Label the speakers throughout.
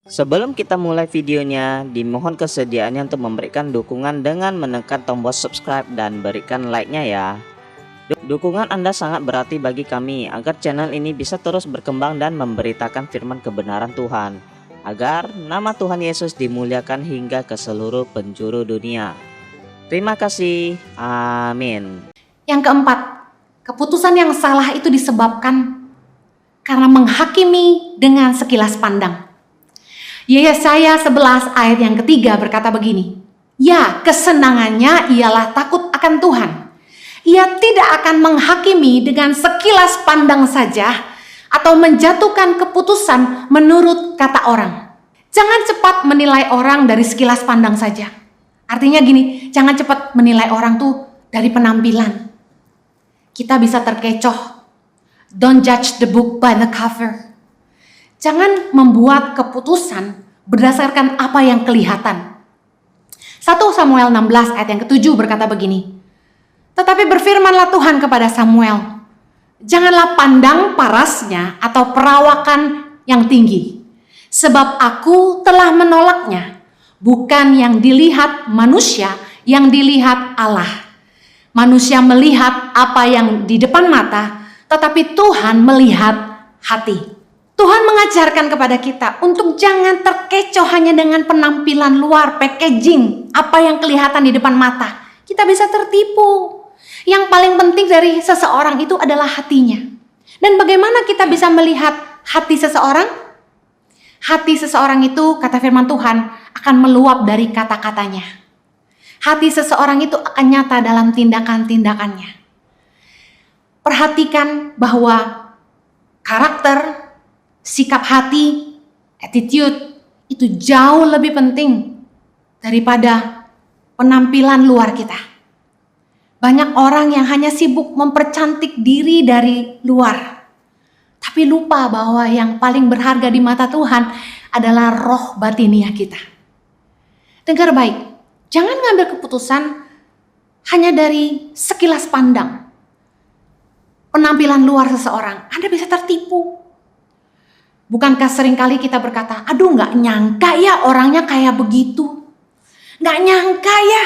Speaker 1: Sebelum kita mulai videonya, dimohon kesediaannya untuk memberikan dukungan dengan menekan tombol subscribe dan berikan like-nya ya. Dukungan Anda sangat berarti bagi kami agar channel ini bisa terus berkembang dan memberitakan firman kebenaran Tuhan, agar nama Tuhan Yesus dimuliakan hingga ke seluruh penjuru dunia. Terima kasih. Amin.
Speaker 2: Yang keempat, keputusan yang salah itu disebabkan karena menghakimi dengan sekilas pandang. Yesaya 11 ayat yang ketiga berkata begini, "Ya, kesenangannya ialah takut akan Tuhan. Ia tidak akan menghakimi dengan sekilas pandang saja atau menjatuhkan keputusan menurut kata orang." Jangan cepat menilai orang dari sekilas pandang saja. Artinya gini, jangan cepat menilai orang tuh dari penampilan. Kita bisa terkecoh. Don't judge the book by the cover. Jangan membuat keputusan berdasarkan apa yang kelihatan. 1 Samuel 16 ayat yang ke-7 berkata begini, "Tetapi berfirmanlah Tuhan kepada Samuel, janganlah pandang parasnya atau perawakan yang tinggi, sebab aku telah menolaknya, bukan yang dilihat manusia, yang dilihat Allah. Manusia melihat apa yang di depan mata, tetapi Tuhan melihat hati." Tuhan mengajarkan kepada kita untuk jangan terkecoh hanya dengan penampilan luar, packaging, apa yang kelihatan di depan mata. Kita bisa tertipu. Yang paling penting dari seseorang itu adalah hatinya. Dan bagaimana kita bisa melihat hati seseorang? Hati seseorang itu, kata firman Tuhan, akan meluap dari kata-katanya. Hati seseorang itu akan nyata dalam tindakan-tindakannya. Perhatikan bahwa karakter, sikap hati, attitude itu jauh lebih penting daripada penampilan luar kita. Banyak orang yang hanya sibuk mempercantik diri dari luar, tapi lupa bahwa yang paling berharga di mata Tuhan adalah roh batiniah kita. Dengar baik, jangan ngambil keputusan hanya dari sekilas pandang penampilan luar seseorang. Anda bisa tertipu. Bukankah seringkali kita berkata, aduh gak nyangka ya orangnya kayak begitu. Gak nyangka ya.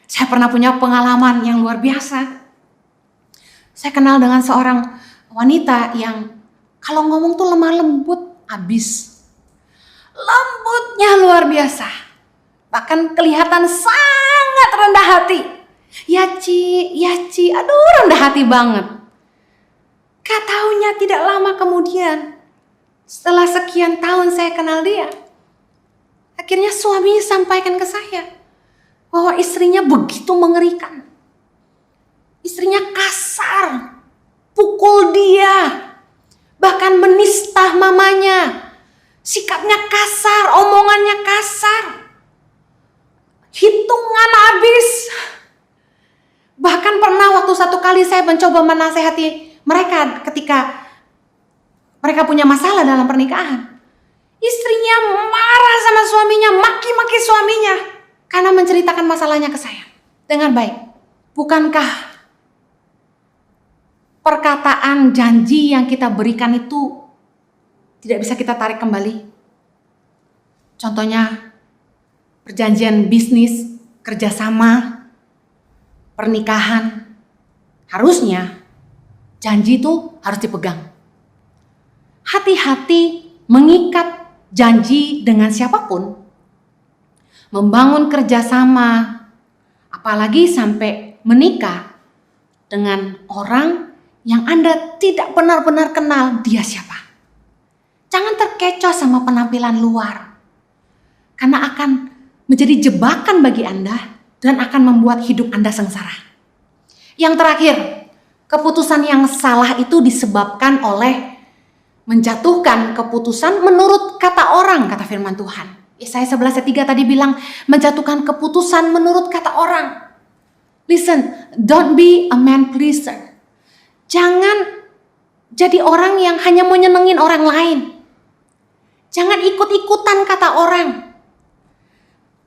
Speaker 2: Saya pernah punya pengalaman yang luar biasa. Saya kenal dengan seorang wanita yang kalau ngomong tuh lemah lembut abis. Lembutnya luar biasa. Bahkan kelihatan sangat rendah hati. Ya Ci, aduh rendah hati banget. Gak taunya tidak lama kemudian, setelah sekian tahun saya kenal dia, akhirnya suaminya sampaikan ke saya bahwa istrinya begitu mengerikan. Istrinya kasar, pukul dia, bahkan menista mamanya. Sikapnya kasar, omongannya kasar. Hitungan habis. Bahkan pernah waktu satu kali saya mencoba menasehati mereka ketika mereka punya masalah dalam pernikahan. Istrinya marah sama suaminya, maki-maki suaminya karena menceritakan masalahnya ke saya. Dengar baik, bukankah perkataan janji yang kita berikan itu tidak bisa kita tarik kembali? Contohnya perjanjian bisnis, kerjasama, pernikahan. Harusnya janji itu harus dipegang. Hati-hati mengikat janji dengan siapapun, membangun kerjasama, apalagi sampai menikah dengan orang yang Anda tidak benar-benar kenal dia siapa. Jangan terkecoh sama penampilan luar, karena akan menjadi jebakan bagi Anda dan akan membuat hidup Anda sengsara. Yang terakhir, keputusan yang salah itu disebabkan oleh menjatuhkan keputusan menurut kata orang, kata firman Tuhan. Yesaya 11 ayat 3 tadi bilang menjatuhkan keputusan menurut kata orang. Listen, don't be a man pleaser. Jangan jadi orang yang hanya mau nyenengin orang lain. Jangan ikut-ikutan kata orang.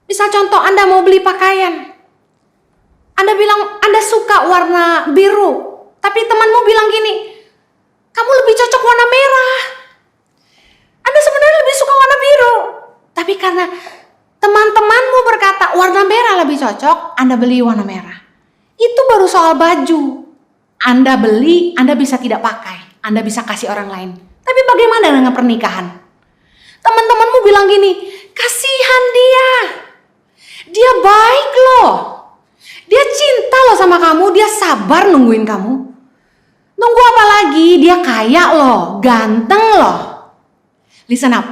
Speaker 2: Misal contoh, Anda mau beli pakaian. Anda bilang Anda suka warna biru, tapi temanmu bilang gini, kamu lebih cocok warna merah. Anda sebenarnya lebih suka warna biru. Tapi karena teman-temanmu berkata warna merah lebih cocok, Anda beli warna merah. Itu baru soal baju. Anda beli, Anda bisa tidak pakai. Anda bisa kasih orang lain. Tapi bagaimana dengan pernikahan? Teman-temanmu bilang gini, kasihan dia. Dia baik loh. Dia cinta loh sama kamu, dia sabar nungguin kamu. Nunggu apa lagi? Dia kaya loh, ganteng loh. Listen up.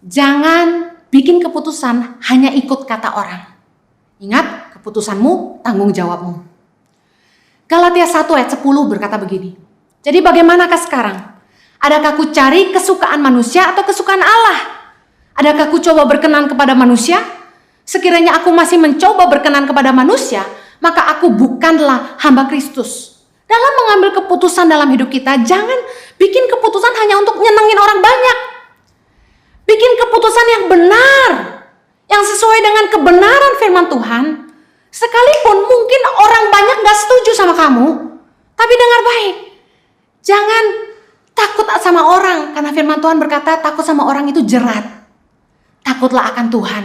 Speaker 2: Jangan bikin keputusan hanya ikut kata orang. Ingat, keputusanmu, tanggung jawabmu. Galatia 1 ayat 10 berkata begini. Jadi bagaimanakah sekarang? Adakah ku cari kesukaan manusia atau kesukaan Allah? Adakah ku coba berkenan kepada manusia? Sekiranya aku masih mencoba berkenan kepada manusia, maka aku bukanlah hamba Kristus. Dalam mengambil keputusan dalam hidup kita, jangan bikin keputusan hanya untuk nyenengin orang banyak. Bikin keputusan yang benar, yang sesuai dengan kebenaran firman Tuhan. Sekalipun mungkin orang banyak gak setuju sama kamu, tapi dengar baik. Jangan takut sama orang, karena firman Tuhan berkata takut sama orang itu jerat. Takutlah akan Tuhan.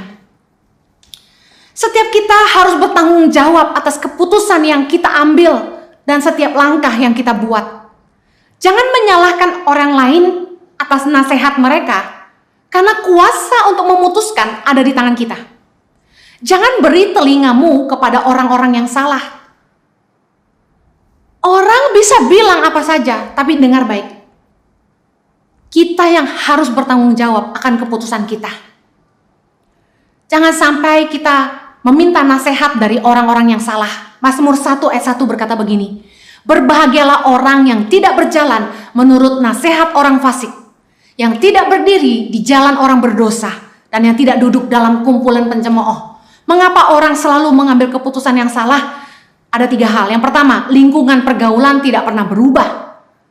Speaker 2: Setiap kita harus bertanggung jawab atas keputusan yang kita ambil dan setiap langkah yang kita buat. Jangan menyalahkan orang lain atas nasihat mereka, karena kuasa untuk memutuskan ada di tangan kita. Jangan beri telingamu kepada orang-orang yang salah. Orang bisa bilang apa saja, tapi dengar baik. Kita yang harus bertanggung jawab akan keputusan kita. Jangan sampai kita meminta nasihat dari orang-orang yang salah. Mazmur 1 ayat 1 berkata begini. Berbahagialah orang yang tidak berjalan menurut nasihat orang fasik, yang tidak berdiri di jalan orang berdosa, dan yang tidak duduk dalam kumpulan pencemooh. Mengapa orang selalu mengambil keputusan yang salah? Ada 3 hal. Yang pertama, lingkungan pergaulan tidak pernah berubah.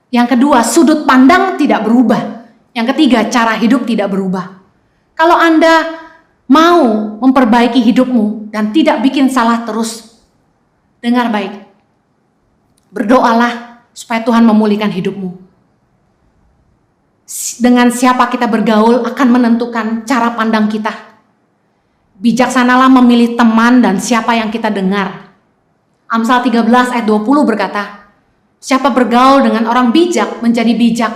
Speaker 2: Yang kedua, sudut pandang tidak berubah. Yang ketiga, cara hidup tidak berubah. Kalau Anda mau memperbaiki hidupmu dan tidak bikin salah terus, dengar baik. Berdoalah supaya Tuhan memulihkan hidupmu. Dengan siapa kita bergaul akan menentukan cara pandang kita. Bijaksanalah memilih teman dan siapa yang kita dengar. Amsal 13 ayat 20 berkata, siapa bergaul dengan orang bijak menjadi bijak,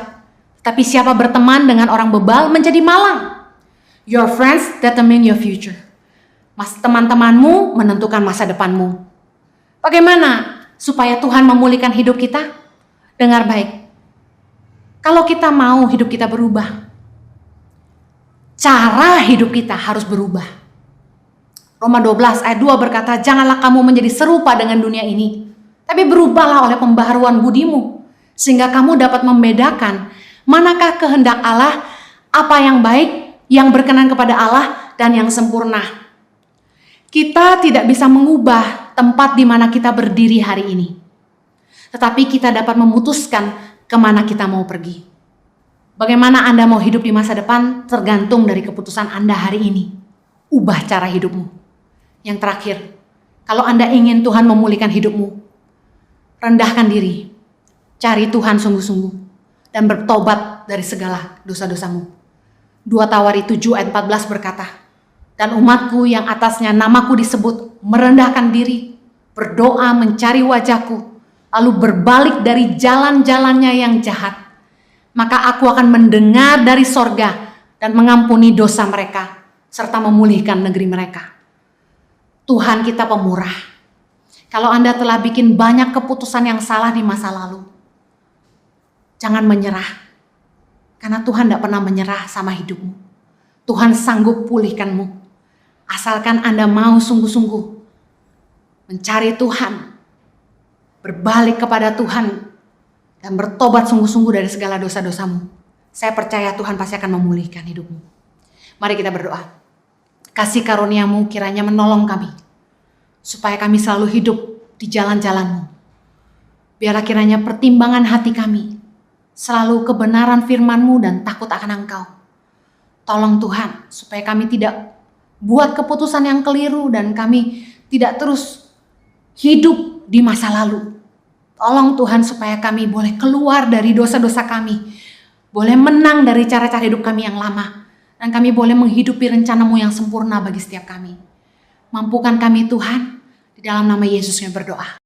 Speaker 2: tapi siapa berteman dengan orang bebal menjadi malang. Your friends determine your future. Teman-temanmu menentukan masa depanmu. Bagaimana supaya Tuhan memulihkan hidup kita? Dengar baik. Kalau kita mau hidup kita berubah, cara hidup kita harus berubah. Roma 12 ayat 2 berkata, janganlah kamu menjadi serupa dengan dunia ini, tapi berubahlah oleh pembaharuan budimu, sehingga kamu dapat membedakan manakah kehendak Allah, apa yang baik, yang berkenan kepada Allah, dan yang sempurna. Kita tidak bisa mengubah tempat di mana kita berdiri hari ini, tetapi kita dapat memutuskan kemana kita mau pergi. Bagaimana Anda mau hidup di masa depan tergantung dari keputusan Anda hari ini. Ubah cara hidupmu. Yang terakhir, kalau Anda ingin Tuhan memulihkan hidupmu, rendahkan diri, cari Tuhan sungguh-sungguh, dan bertobat dari segala dosa-dosamu. 2 Tawari 7 ayat 14 berkata, dan umatku yang atasnya namaku disebut merendahkan diri, berdoa mencari wajahku, lalu berbalik dari jalan-jalannya yang jahat, maka aku akan mendengar dari sorga dan mengampuni dosa mereka, serta memulihkan negeri mereka. Tuhan kita pemurah. Kalau Anda telah bikin banyak keputusan yang salah di masa lalu, jangan menyerah. Karena Tuhan tidak pernah menyerah sama hidupmu. Tuhan sanggup pulihkanmu. Asalkan Anda mau sungguh-sungguh mencari Tuhan, berbalik kepada Tuhan, dan bertobat sungguh-sungguh dari segala dosa-dosamu. Saya percaya Tuhan pasti akan memulihkan hidupmu. Mari kita berdoa. Kasih karunia-Mu kiranya menolong kami, supaya kami selalu hidup di jalan-jalan-Mu. Biarlah kiranya pertimbangan hati kami selalu kebenaran firman-Mu dan takut akan Engkau. Tolong Tuhan, supaya kami tidak buat keputusan yang keliru dan kami tidak terus hidup di masa lalu. Tolong Tuhan supaya kami boleh keluar dari dosa-dosa kami, boleh menang dari cara-cara hidup kami yang lama, Dan kami boleh menghidupi rencana-Mu yang sempurna bagi setiap kami. Mampukan kami Tuhan, di dalam nama Yesus kami berdoa.